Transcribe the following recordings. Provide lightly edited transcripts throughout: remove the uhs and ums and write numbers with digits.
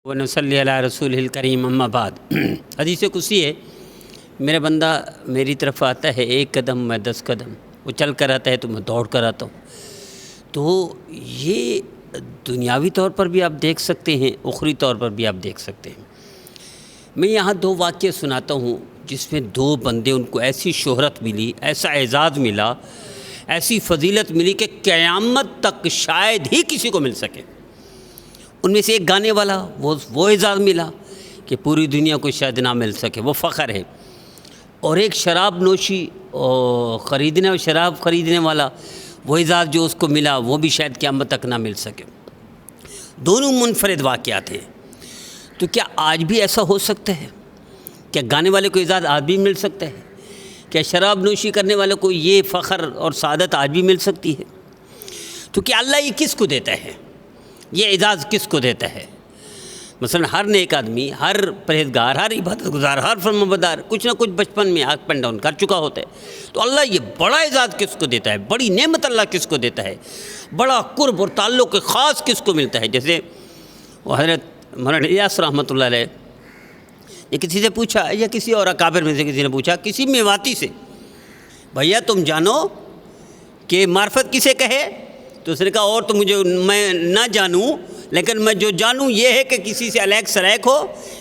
ونصلی علی رسول الکریم اما بعد۔ حدیث قدسی ہے، میرا بندہ میری طرف آتا ہے 1 قدم میں 10 قدم، وہ چل کر آتا ہے تو میں دوڑ کر آتا ہوں۔ تو یہ دنیاوی طور پر بھی آپ دیکھ سکتے ہیں، اخروی طور پر بھی آپ دیکھ سکتے ہیں۔ میں یہاں 2 واقعے سناتا ہوں جس میں 2 بندے، ان کو ایسی شہرت ملی، ایسا اعزاز ملا، ایسی فضیلت ملی کہ قیامت تک شاید ہی کسی کو مل سکے۔ ان میں سے ایک گانے والا، وہ اعزاز ملا کہ پوری دنیا کو شاید نہ مل سکے، وہ فخر ہے۔ اور ایک شراب نوشی اور شراب خریدنے والا، وہ اعزاز جو اس کو ملا وہ بھی شاید قیامت تک نہ مل سکے۔ دونوں منفرد واقعات ہیں۔ تو کیا آج بھی ایسا ہو سکتا ہے؟ کیا گانے والے کو اعزاز آج بھی مل سکتا ہے؟ کیا شراب نوشی کرنے والے کو یہ فخر اور سعادت آج بھی مل سکتی ہے؟ تو کیا اللہ یہ کس کو دیتا ہے؟ یہ اعزاز کس کو دیتا ہے؟ مثلا ہر نیک آدمی، ہر پرہیزگار، ہر عبادت گزار، ہر فرمانبردار کچھ نہ کچھ بچپن میں اپ اینڈ ڈاؤن کر چکا ہوتا ہے۔ تو اللہ یہ بڑا اعزاز کس کو دیتا ہے؟ بڑی نعمت اللہ کس کو دیتا ہے؟ بڑا قرب اور تعلق خاص کس کو ملتا ہے؟ جیسے حضرت مولانا الیاس رحمۃ اللہ علیہ نے کسی سے پوچھا، یا کسی اور اکابر میں سے کسی نے پوچھا، کسی میواتی سے، بھیا تم جانو کہ معرفت کسے کہے؟ تو اس نے کہا اور تو میں نہ جانوں، لیکن میں جو جانوں یہ ہے کہ کسی سے الیک سلیک ہو،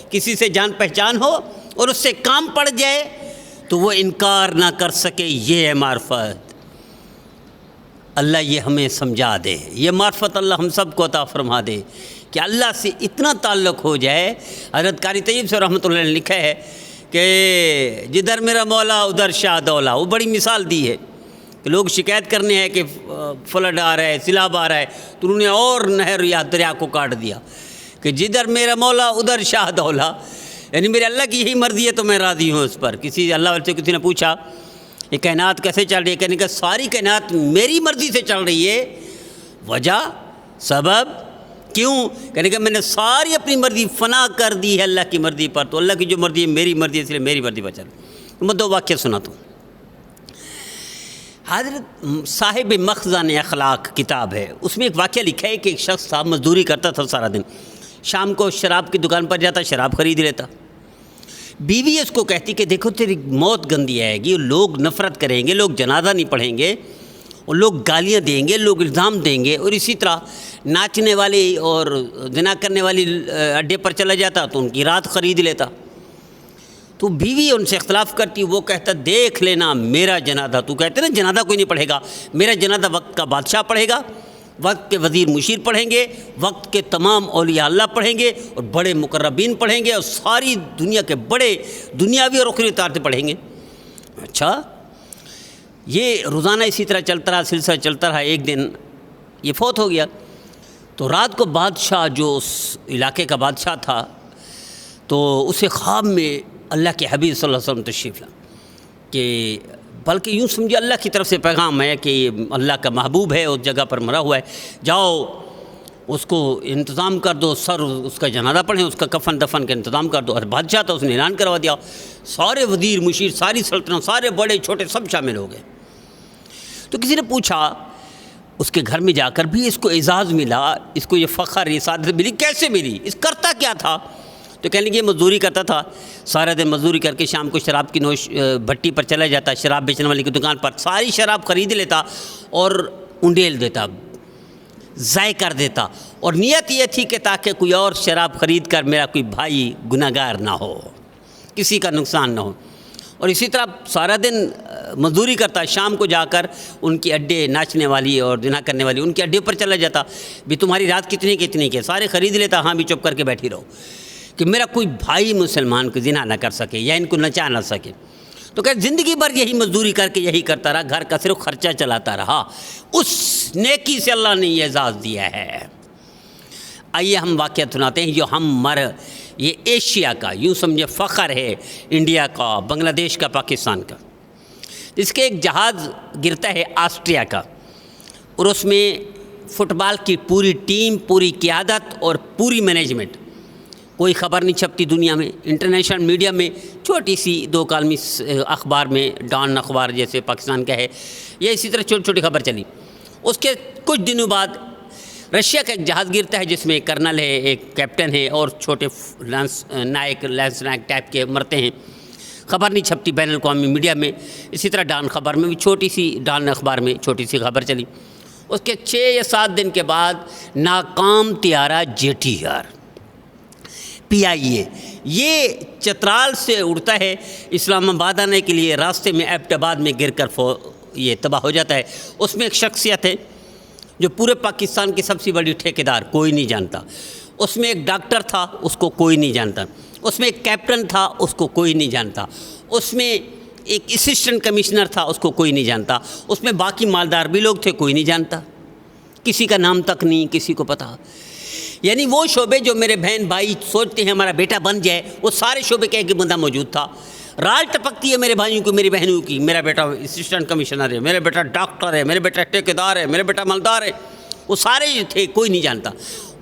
کسی سے جان پہچان ہو اور اس سے کام پڑ جائے تو وہ انکار نہ کر سکے، یہ ہے معرفت۔ اللہ یہ ہمیں سمجھا دے، یہ معرفت اللہ ہم سب کو عطا فرما دے کہ اللہ سے اتنا تعلق ہو جائے۔ حضرت قاری طیب سے رحمۃ اللہ نے لکھا ہے کہ جدھر میرا مولا ادھر شاہ دولا، وہ بڑی مثال دی ہے کہ لوگ شکایت کرنے ہیں کہ فلڈ آ رہا ہے، سیلاب آ رہا ہے، تو انہوں نے اور نہر یا دریا کو کاٹ دیا کہ جدھر میرا مولا ادھر شاہ دولا، یعنی میرے اللہ کی یہی مرضی ہے تو میں راضی ہوں اس پر۔ اللہ والے سے کسی نے پوچھا یہ کائنات کیسے چل رہی ہے؟ کہنے کہ ساری کائنات میری مرضی سے چل رہی ہے۔ وجہ، سبب، کیوں؟ کہنے کہ میں نے ساری اپنی مرضی فنا کر دی ہے اللہ کی مرضی پر، تو اللہ کی جو مرضی ہے میری مرضی ہے، اس لیے میری مرضی پر چل۔ میں 2 واقعہ سناتا ہوں۔ حضرت صاحب مخزن اخلاق کتاب ہے، اس میں ایک واقعہ لکھا ہے کہ ایک شخص تھا، مزدوری کرتا تھا سارا دن، شام کو شراب کی دکان پر جاتا، شراب خرید لیتا۔ بیوی اس کو کہتی کہ دیکھو تیری موت گندی آئے گی، لوگ نفرت کریں گے، لوگ جنازہ نہیں پڑھیں گے، اور لوگ گالیاں دیں گے، لوگ الزام دیں گے، اور اسی طرح ناچنے والی اور زنا کرنے والی اڈے پر چلا جاتا تو ان کی رات خرید لیتا۔ تو بیوی ان سے اختلاف کرتی، وہ کہتا دیکھ لینا میرا جنازہ، تو کہتے نا جنازہ کوئی نہیں پڑھے گا، میرا جنازہ وقت کا بادشاہ پڑھے گا، وقت کے وزیر مشیر پڑھیں گے، وقت کے تمام اولیاء اللہ پڑھیں گے، اور بڑے مقربین پڑھیں گے، اور ساری دنیا کے بڑے دنیاوی اور اخروی اعتبار سے پڑھیں گے۔ اچھا، یہ روزانہ اسی طرح چلتا رہا، سلسلہ چلتا رہا۔ ایک دن یہ فوت ہو گیا، تو رات کو بادشاہ، جو اس علاقے کا بادشاہ تھا، تو اسے خواب میں اللہ کے حبیب صلی اللہ علیہ وسلم تشریف لا، کہ بلکہ یوں سمجھے اللہ کی طرف سے پیغام ہے کہ یہ اللہ کا محبوب ہے، اس جگہ پر مرا ہوا ہے، جاؤ اس کو انتظام کر دو، اس کا جنازہ پڑھیں، اس کا کفن دفن کا انتظام کر دو۔ اور بادشاہ تھا، اس نے اعلان کروا دیا، سارے وزیر مشیر، ساری سلطنت، سارے بڑے چھوٹے سب شامل ہو گئے۔ تو کسی نے پوچھا اس کے گھر میں جا کر بھی، اس کو اعزاز ملا، اس کو یہ فخر، یہ سعادت ملی، کیسے ملی؟ اس کرتا کیا تھا؟ تو کہنے لگے مزدوری کرتا تھا، سارا دن مزدوری کر کے شام کو شراب کی بھٹی پر چلا جاتا، شراب بیچنے والی کی دکان پر ساری شراب خرید لیتا اور انڈیل دیتا، ضائع کر دیتا، اور نیت یہ تھی کہ تاکہ کوئی اور شراب خرید کر میرا کوئی بھائی گناہ گار نہ ہو، کسی کا نقصان نہ ہو۔ اور اسی طرح سارا دن مزدوری کرتا، شام کو جا کر ان کی اڈے، ناچنے والی اور زنا کرنے والی ان کے اڈے پر چلا جاتا، بھی تمہاری رات کتنی کی، سارے خرید لیتا، ہاں بھی چپ کر کے بیٹھی رہو کہ میرا کوئی بھائی مسلمان کو زنا نہ کر سکے یا ان کو نچا نہ سکے۔ تو کہ زندگی بھر یہی مزدوری کر کے یہی کرتا رہا، گھر کا صرف خرچہ چلاتا رہا، اس نیکی سے اللہ نے یہ اعزاز دیا ہے۔ آئیے ہم واقعہ سناتے ہیں جو یہ ایشیا کا، یوں سمجھے فخر ہے، انڈیا کا، بنگلہ دیش کا، پاکستان کا۔ اس کے ایک جہاز گرتا ہے آسٹریا کا، اور اس میں فٹ بال کی پوری ٹیم، پوری قیادت اور پوری مینجمنٹ، کوئی خبر نہیں چھپتی دنیا میں، انٹرنیشنل میڈیا میں چھوٹی سی 2 کالمی اخبار میں، ڈان اخبار جیسے پاکستان کا ہے، یہ اسی طرح چھوٹی چھوٹی خبر چلی۔ اس کے کچھ دنوں بعد رشیا کا ایک جہاز گرتا ہے جس میں ایک کرنل ہے، ایک کیپٹن ہے اور چھوٹے لینس نائک ٹائپ کے مرتے ہیں. خبر نہیں چھپتی بین الاقوامی میڈیا میں. اسی طرح ڈان خبر میں بھی چھوٹی سی، ڈان اخبار میں چھوٹی سی خبر چلی. اس کے 6 یا 7 دن کے بعد ناکام طیارہ JTR PIA یہ چترال سے اڑتا ہے اسلام آباد آنے کے لیے، راستے میں ایبٹ آباد میں گر کر یہ تباہ ہو جاتا ہے. اس میں ایک شخصیت ہے جو پورے پاکستان کی سب سے بڑی ٹھیکیدار، کوئی نہیں جانتا. اس میں ایک ڈاکٹر تھا، اس کو کوئی نہیں جانتا. اس میں ایک کیپٹن تھا، اس کو کوئی نہیں جانتا. اس میں ایک اسسٹنٹ کمشنر تھا، اس کو کوئی نہیں جانتا. اس میں باقی مالدار بھی لوگ تھے، کوئی نہیں جانتا. کسی کا نام تک نہیں کسی کو پتا. یعنی وہ شعبے جو میرے بہن بھائی سوچتے ہیں ہمارا بیٹا بن جائے، وہ سارے شعبے کا ایک بندہ موجود تھا. راج ٹپکتی ہے میرے بھائیوں کی، میری بہنوں کی. میرا بیٹا اسسٹنٹ کمشنر ہے، میرا بیٹا ڈاکٹر ہے، میرا بیٹا ٹھیکیدار ہے، میرا بیٹا مالدار ہے. وہ سارے تھے، کوئی نہیں جانتا.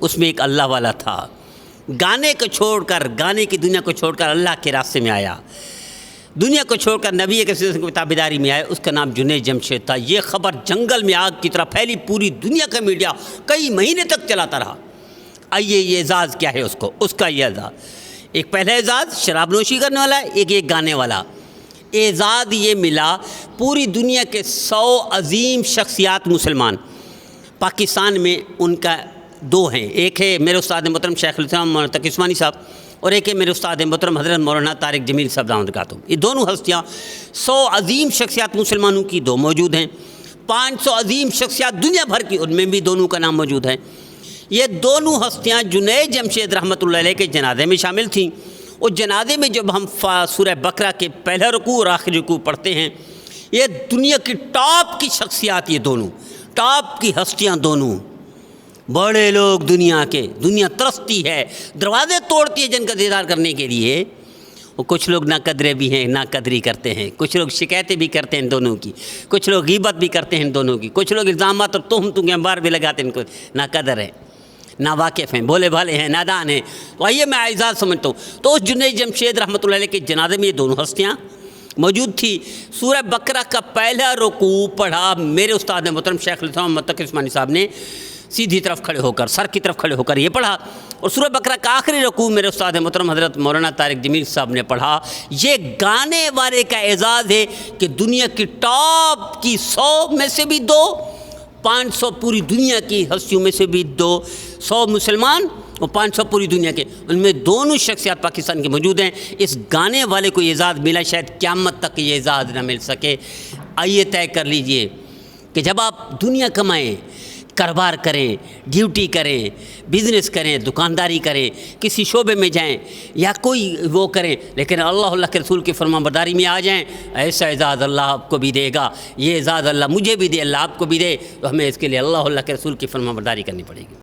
اس میں ایک اللہ والا تھا، گانے کو چھوڑ کر، گانے کی دنیا کو چھوڑ کر اللہ کے راستے میں آیا، دنیا کو چھوڑ کر نبی کے سلسلے کی تابعداری میں آئے. اس کا نام جنید جمشید تھا. یہ خبر جنگل میں آگ کی طرح پھیلی، پوری دنیا کا میڈیا کئی مہینے تک چلاتا رہا. آئیے یہ اعزاز کیا ہے اس کا یہ اعزاز. ایک پہلا اعزاز شراب نوشی کرنے والا ہے، ایک گانے والا. اعزاز یہ ملا پوری دنیا کے 100 عظیم شخصیات مسلمان. پاکستان میں ان کا 2 ہیں. ایک ہے میرے استاد محترم شیخ الاسلام مولانا تقی عثمانی صاحب، اور ایک ہے میرے استاد محترم حضرت مولانا طارق جمیل صاحب دامت برکاتہم. یہ دونوں ہستیاں 100 عظیم شخصیات مسلمانوں کی 2 موجود ہیں. 500 عظیم شخصیات دنیا بھر کی، ان میں بھی دونوں کا نام موجود ہے. یہ دونوں ہستیاں جنید جمشید رحمۃ اللہ علیہ کے جنازے میں شامل تھیں. اس جنازے میں جب ہم سورہ بقرہ کے پہلا رکوع اور آخری رکوع پڑھتے ہیں، یہ دنیا کی ٹاپ کی شخصیات، یہ دونوں ٹاپ کی ہستیاں، دونوں بڑے لوگ دنیا کے، دنیا ترستی ہے، دروازے توڑتی ہے جن کا دیدار کرنے کے لیے. وہ کچھ لوگ ناقدرے بھی ہیں، ناقدری کرتے ہیں. کچھ لوگ شکایتیں بھی کرتے ہیں ان دونوں کی، کچھ لوگ غیبت بھی کرتے ہیں ان دونوں کی، کچھ لوگ الزامات اور تہمتوں کے انبار بھی لگاتے ہیں. ان کو ناقدر ہیں، ناواقف ہیں، بولے بھالے ہیں، نادان ہیں. تو آئیے میں اعزاز سمجھتا ہوں. تو اس جنید جمشید رحمۃ اللہ علیہ کے جنازے میں یہ دونوں ہستیاں موجود تھی. سورہ بقرہ کا پہلا رکوع پڑھا میرے استاد محترم شیخ الاسلام تقی عثمانی صاحب نے، سیدھی طرف کھڑے ہو کر، سر کی طرف کھڑے ہو کر یہ پڑھا. اور سورہ بقرہ کا آخری رکوع میرے استاد محترم حضرت مولانا طارق جمیل صاحب نے پڑھا. یہ گانے والے کا اعزاز ہے کہ دنیا کی ٹاپ کی 100 میں سے بھی 2، 500 پوری دنیا کی ہستیوں میں سے بھی 2، 100 مسلمان اور 500 پوری دنیا کے، ان میں دونوں شخصیات پاکستان کے موجود ہیں. اس گانے والے کو یہ اعزاز ملا، شاید قیامت تک یہ اعزاز نہ مل سکے. آئیے طے کر لیجئے کہ جب آپ دنیا کمائیں، کاروبار کریں، ڈیوٹی کریں، بزنس کریں، دکانداری کریں، کسی شعبے میں جائیں یا کوئی وہ کریں، لیکن اللہ کے رسول کی فرما برداری میں آ جائیں، ایسا اعزاز اللہ آپ کو بھی دے گا. یہ اعزاز اللہ مجھے بھی دے، اللہ آپ کو بھی دے. تو ہمیں اس کے لیے اللہ کے رسول کی فرما برداری کرنی پڑے گی.